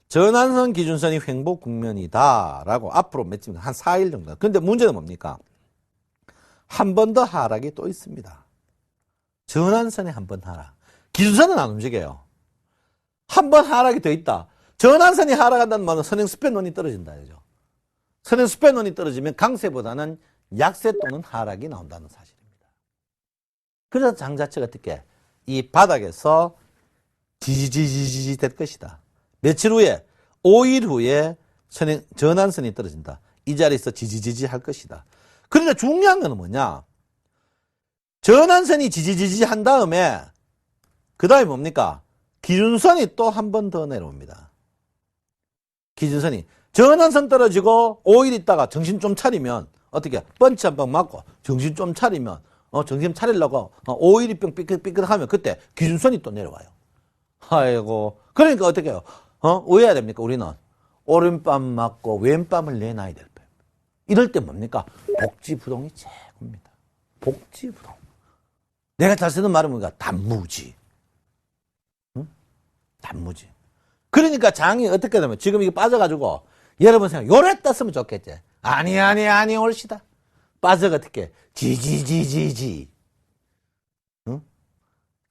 전환선 기준선이 횡보 국면이다. 라고 앞으로 한 4일 정도. 근데 문제는 뭡니까? 한 번 더 하락이 또 있습니다. 전환선에 한 번 하락. 기준선은 안 움직여요. 한 번 하락이 더 있다. 전환선이 하락한다는 말은 선행 스팬론이 떨어진다. 그죠? 선행 스팬론이 떨어지면 강세보다는 약세 또는 하락이 나온다는 사실입니다. 그래서 장 자체가 어떻게 이 바닥에서 지지지지지 될 것이다. 며칠 후에 5일 후에 전환선이 떨어진다. 이 자리에서 지지지지 할 것이다. 그런데 중요한 건 뭐냐? 전환선이 지지지지 한 다음에 그 다음에 뭡니까? 기준선이 또 한 번 더 내려옵니다. 기준선이 전환선 떨어지고 5일 있다가 정신 좀 차리면 어떻게 펀치 한 방 맞고 정신 좀 차리면 정신 차리려고 5일이 뿅 삐끗삐끗하면 그때 기준선이 또 내려와요. 아이고 그러니까 어떻게 해요? 왜 해야 됩니까? 우리는 오른밤 맞고 왼밤을 내놔야 될 거예요. 이럴 때 뭡니까? 복지부동이 최고입니다. 복지부동. 내가 잘 쓰는 말은 뭔가 단무지. 응? 단무지. 그러니까 장이 어떻게 되면 지금 이게 빠져가지고 여러분 생각 요래 떴으면 좋겠지. 아니 옳시다. 빠져가 어떻게 지지지지지. 응?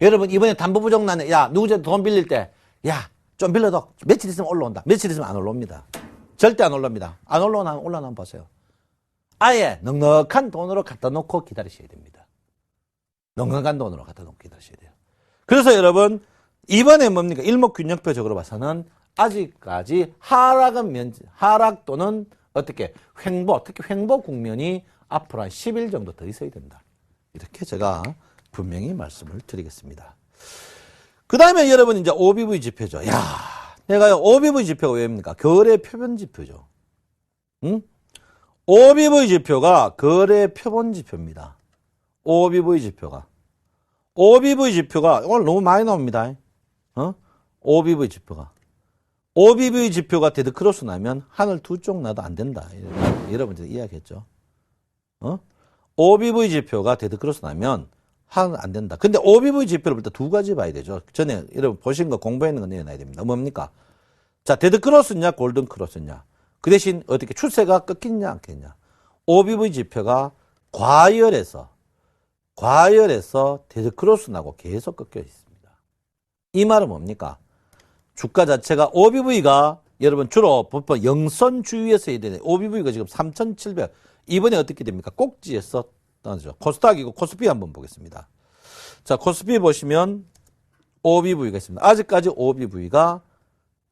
여러분 이번에 담보부족 나네. 야 누구한테 돈 빌릴 때 야 좀 빌려도 며칠 있으면 올라온다. 며칠 있으면 안 올라옵니다. 절대 안 올라옵니다. 안 올라오나 올라오나 보세요. 아예 넉넉한 돈으로 갖다 놓고 기다리셔야 됩니다. 넉넉한 돈으로 갖다 놓고 기다리셔야 돼요. 그래서 여러분 이번에 뭡니까? 일목균형표적으로 봐서는 아직까지 하락 또는 어떻게 횡보, 특히 횡보 국면이 앞으로 한 10일 정도 더 있어야 된다. 이렇게 제가 분명히 말씀을 드리겠습니다. 그 다음에 여러분 이제 OBV 지표죠. 야, 내가요 OBV 지표가 왜입니까? 거래 표본 지표죠. 응? OBV 지표가 거래 표본 지표입니다. OBV 지표가 오늘 너무 많이 나옵니다. OBV 지표가 데드크로스 나면 하늘 두 쪽 나도 안 된다. 여러분들 이야기했죠. OBV 지표가 데드크로스 나면 하늘 안 된다. 근데 OBV 지표를 볼 때 두 가지 봐야 되죠. 전에 여러분 보신 거 공부했는 거 내놔야 됩니다. 뭡니까? 자, 데드크로스냐 골든크로스냐. 그 대신 어떻게 추세가 꺾이냐 않겠냐. OBV 지표가 과열해서 데드크로스 나고 계속 꺾여 있습니다. 이 말은 뭡니까? 주가 자체가 OBV가 여러분 주로 보통 영선 주위에서 해야 되는 OBV가 지금 3,700 이번에 어떻게 됩니까? 꼭지에서 떠나죠. 코스닥이고 코스피 한번 보겠습니다. 자, 코스피 보시면 OBV가 있습니다. 아직까지 OBV가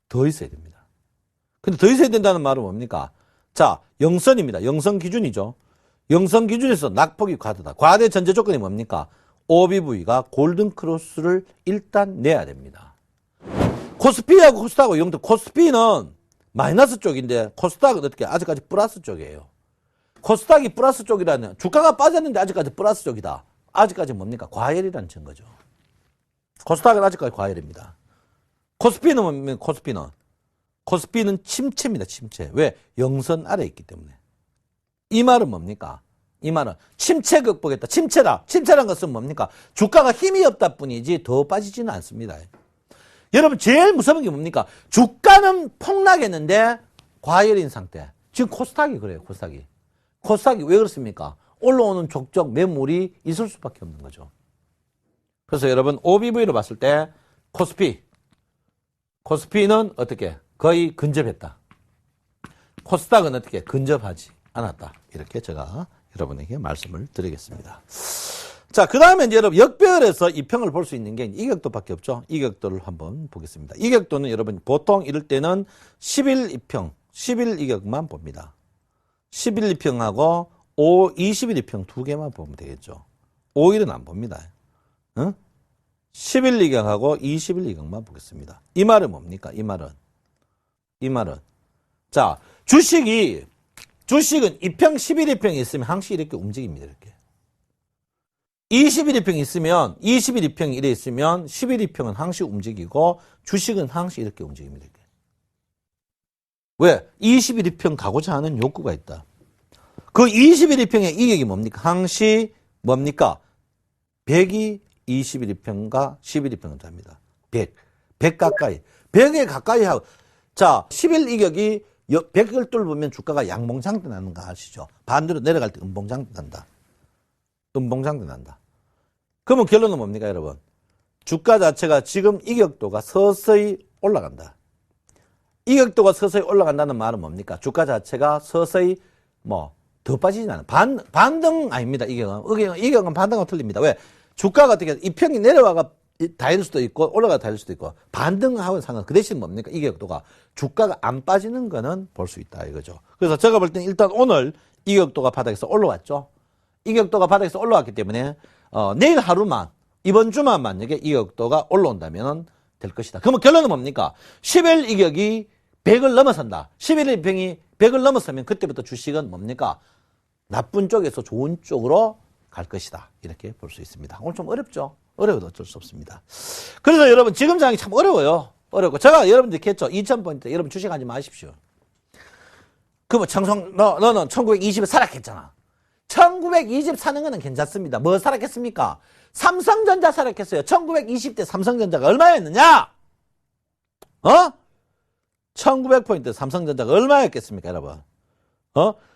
더 있어야 됩니다. 근데 더 있어야 된다는 말은 뭡니까? 자, 영선입니다. 영선 기준이죠. 영선 기준에서 낙폭이 과대다. 과대 전제 조건이 뭡니까? OBV가 골든크로스를 일단 내야 됩니다. 코스피하고 코스닥하고 영등 코스피는 마이너스 쪽인데 코스닥은 어떻게 아직까지 플러스 쪽이에요. 코스닥이 플러스 쪽이라는 주가가 빠졌는데 아직까지 플러스 쪽이다. 아직까지 뭡니까? 과열이라는 증거죠. 코스닥은 아직까지 과열입니다. 코스피는 뭡니까? 코스피는 침체입니다. 침체. 왜? 영선 아래에 있기 때문에. 이 말은 뭡니까? 이 말은 침체 극복했다. 침체란 것은 뭡니까? 주가가 힘이 없다 뿐이지 더 빠지지는 않습니다. 여러분 제일 무서운 게 뭡니까? 주가는 폭락했는데 과열인 상태. 지금 코스닥이 그래요. 코스닥이 왜 그렇습니까? 올라오는 족적 매물이 있을 수밖에 없는 거죠. 그래서 여러분 OBV로 봤을 때 코스피는 어떻게? 거의 근접했다. 코스닥은 어떻게? 근접하지 않았다. 이렇게 제가 여러분에게 말씀을 드리겠습니다. 자, 그 다음에 이제 여러분 역배열에서 이평을 볼 수 있는 게 이격도밖에 없죠. 이격도를 한번 보겠습니다. 이격도는 여러분 보통 이럴 때는 10일 이평, 10일 이격만 봅니다. 10일 이평하고 20일 이평 두 개만 보면 되겠죠. 5일은 안 봅니다. 10일 이격하고 20일 이격만 보겠습니다. 이 말은 뭡니까? 이 말은 자, 주식은 이평 10일 이평이 있으면 항시 이렇게 움직입니다. 이렇게 20일 이평이 있으면 20일 이평이 이래 있으면 10일 이평은 항시 움직이고 주식은 항시 이렇게 움직입니다. 이렇게. 왜? 20일 이평 가고자 하는 욕구가 있다. 그 20일 이평의 이격이 뭡니까? 항시 뭡니까? 100이 20일 이평과 10일 이평을 합니다. 100 가까이. 100에 가까이 하고 자, 10일 이격이 100을 뚫으면 주가가 양봉장대 나는 거 아시죠? 반대로 내려갈 때 음봉장대 난다. 그러면 결론은 뭡니까, 여러분? 주가 자체가 지금 이격도가 서서히 올라간다. 이격도가 서서히 올라간다는 말은 뭡니까? 주가 자체가 서서히 더 빠지진 않아요. 반등 아닙니다. 이경은 반등하고 틀립니다. 왜? 주가가 어떻게, 이평이 내려와가 다일 수도 있고, 올라가 다일 수도 있고, 반등하고는 상관, 그 대신 뭡니까? 이격도가. 주가가 안 빠지는 거는 볼 수 있다, 이거죠. 그래서 제가 볼 때는 일단 오늘 이격도가 바닥에서 올라왔죠. 이격도가 바닥에서 올라왔기 때문에, 내일 하루만, 이번 주만 만약에 이격도가 올라온다면 될 것이다. 그러면 결론은 뭡니까? 10일 이격이 100을 넘어선다. 11일 이평이 100을 넘어서면 그때부터 주식은 뭡니까? 나쁜 쪽에서 좋은 쪽으로 갈 것이다. 이렇게 볼 수 있습니다. 오늘 좀 어렵죠? 어려워도 어쩔 수 없습니다. 그래서 여러분 지금 장이 참 어려워요. 어렵고 제가 여러분들 이렇게 했죠. 2000포인트 여러분 주식하지 마십시오. 그러면 너는 1920에 사락했잖아. 1920 사는 거는 괜찮습니다. 뭐 사락했습니까? 삼성전자 사락했어요. 1920대 삼성전자가 얼마였느냐? 1900포인트 삼성전자가 얼마였겠습니까, 여러분?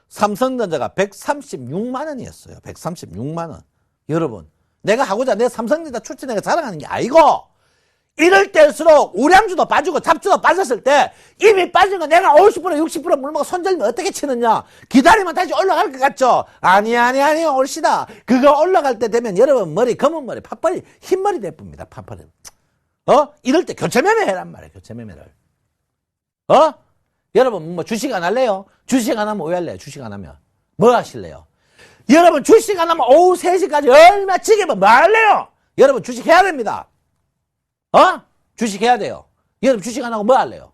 삼성전자가 136만 원이었어요. 136만 원. 여러분, 내가 내 삼성전자 출전해가 자랑하는 게 아니고, 이럴 때일수록 우량주도 빠지고 잡주도 빠졌을 때 이미 빠진 거 내가 50% 60% 물먹어 손절면 어떻게 치느냐? 기다리면 다시 올라갈 것 같죠? 아니 올시다. 그거 올라갈 때 되면 여러분 머리 검은 머리 팥벌이 흰머리 대쁩니다. 팥벌이. 이럴 때 교체 매매해란 말이에요. 교체 매매를. 여러분 뭐 주식 안 할래요? 주식 안 하면 왜 할래요? 주식 안 하면 뭐 하실래요? 여러분 주식 안 하면 오후 3시까지 얼마 치게면 뭐 할래요? 여러분 주식 해야 됩니다. 주식 해야 돼요. 여러분 주식 안 하고 뭐 할래요?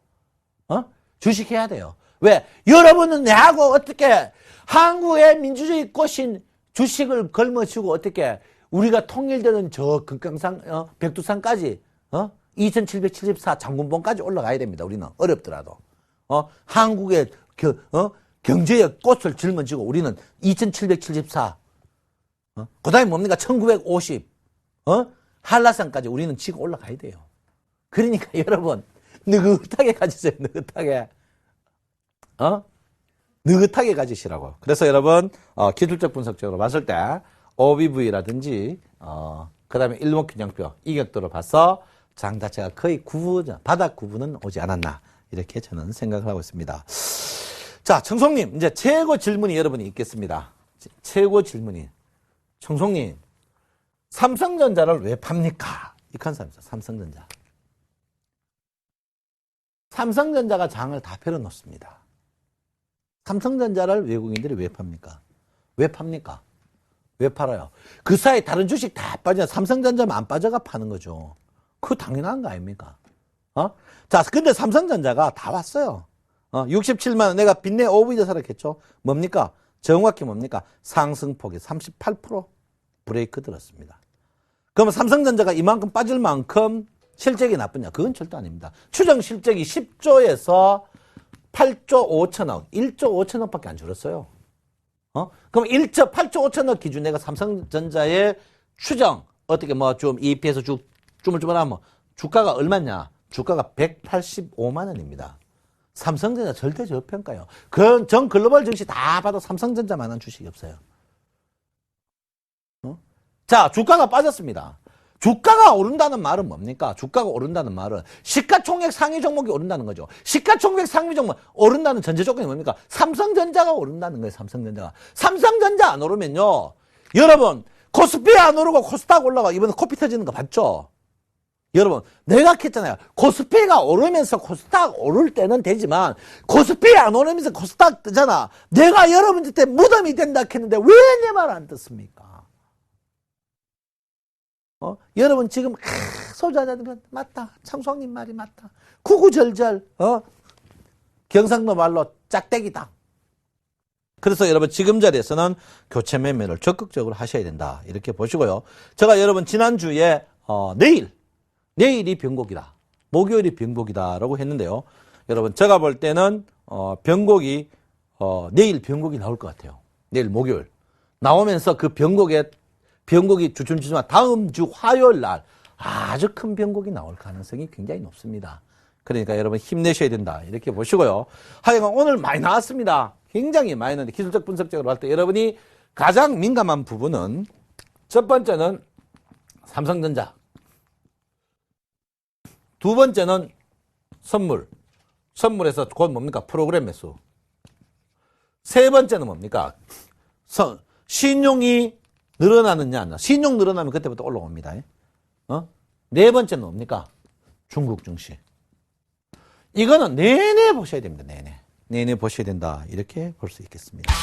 주식 해야 돼요. 왜? 여러분은 내하고 어떻게 한국의 민주주의 꽃인 주식을 걸머쥐고 어떻게 우리가 통일되는 저 극강산, 백두산까지, 2774 장군봉까지 올라가야 됩니다. 우리는 어렵더라도. 한국의 경제의 꽃을 짊어지고 우리는 2774, 그 다음에 뭡니까? 1950, 한라산까지 우리는 지고 올라가야 돼요. 그러니까 여러분, 느긋하게 가지세요, 느긋하게. 느긋하게 가지시라고. 그래서 여러분, 기술적 분석적으로 봤을 때, OBV라든지, 그 다음에 일목균형표, 이격도를 봐서 장 자체가 거의 바닥 구분은 오지 않았나. 이렇게 저는 생각을 하고 있습니다. 자, 청송님, 이제 최고 질문이 여러분이 있겠습니다. 최고 질문이. 청송님, 삼성전자를 왜 팝니까? 이 컨셉이죠, 삼성전자. 삼성전자가 장을 다 펴놓습니다. 삼성전자를 외국인들이 왜 팝니까? 왜 팝니까? 왜 팔아요? 그 사이 다른 주식 다 빠져, 삼성전자만 안 빠져가 파는 거죠. 그거 당연한 거 아닙니까? 자, 근데 삼성전자가 다 왔어요. 67만원, 내가 빚내 오브이드 사락했죠? 뭡니까? 정확히 뭡니까? 상승폭이 38% 브레이크 들었습니다. 그러면 삼성전자가 이만큼 빠질 만큼 실적이 나쁘냐? 그건 절대 아닙니다. 추정 실적이 10조에서 8조 5천억, 1조 5천억 밖에 안 줄었어요. 그럼 8조 5천억 기준 내가 삼성전자의 추정, 어떻게 좀 EPS 주물주물하면 주가가 얼마냐? 주가가 185만 원입니다. 삼성전자 절대 저평가요. 전 글로벌 증시 다 봐도 삼성전자만한 주식이 없어요. 자, 주가가 빠졌습니다. 주가가 오른다는 말은 뭡니까? 주가가 오른다는 말은 시가총액 상위 종목이 오른다는 거죠. 시가총액 상위 종목 오른다는 전제 조건이 뭡니까? 삼성전자가 오른다는 거예요. 삼성전자가. 삼성전자 안 오르면요. 여러분 코스피 안 오르고 코스닥 올라가. 이번에 코피 터지는 거 봤죠? 여러분 내가 했잖아요. 코스피가 오르면서 코스닥 오를 때는 되지만 코스피 안 오르면서 코스닥 뜨잖아. 내가 여러분들 때 무덤이 된다 했는데 왜 내 말 안 듣습니까? 여러분 지금 소자자들 맞다. 창송님 말이 맞다. 구구절절 경상도 말로 짝대기다. 그래서 여러분 지금 자리에서는 교체 매매를 적극적으로 하셔야 된다. 이렇게 보시고요. 제가 여러분 지난주에 내일이 변곡이다. 목요일이 변곡이다라고 했는데요. 여러분 제가 볼 때는 변곡이 내일 변곡이 나올 것 같아요. 내일 목요일 나오면서 그 변곡이 주춤주춤한 다음 주 화요일 날 아주 큰 변곡이 나올 가능성이 굉장히 높습니다. 그러니까 여러분 힘내셔야 된다. 이렇게 보시고요. 하여간 오늘 많이 나왔습니다. 굉장히 많이 나왔는데 기술적 분석적으로 볼 때 여러분이 가장 민감한 부분은 첫 번째는 삼성전자, 두 번째는 선물에서 곧 뭡니까? 프로그램 매수. 세 번째는 뭡니까? 신용이 늘어나느냐? 신용 늘어나면 그때부터 올라옵니다. 네 번째는 뭡니까? 중국 증시. 이거는 내내 보셔야 됩니다. 내내 보셔야 된다. 이렇게 볼 수 있겠습니다.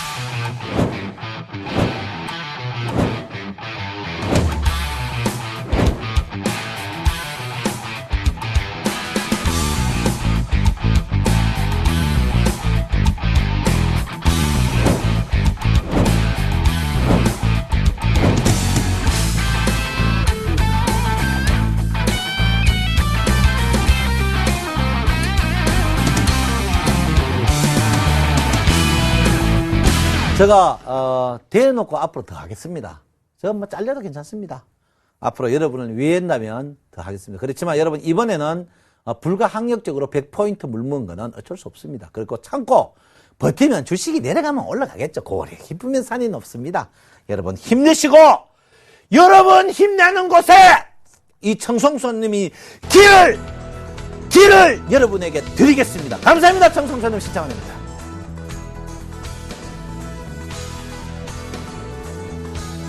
제가 대놓고 앞으로 더 하겠습니다. 제가 뭐 잘려도 괜찮습니다. 앞으로 여러분을 위한다면 더 하겠습니다. 그렇지만 여러분 이번에는 불가항력적으로 100포인트 물문 거는 어쩔 수 없습니다. 그리고 참고 버티면 주식이 내려가면 올라가겠죠. 고래 기쁘면 산이 높습니다. 여러분 힘내시고 여러분 힘내는 곳에 이 청송손님이 길을 여러분에게 드리겠습니다. 감사합니다. 청송손님 신청합니다.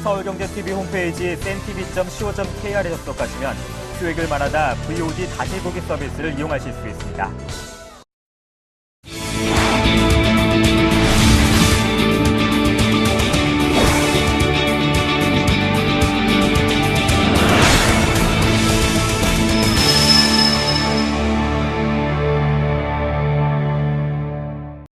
서울경제TV 홈페이지 sen.tv.co.kr에 접속하시면 수익을 말하다 VOD 다시 보기 서비스를 이용하실 수 있습니다.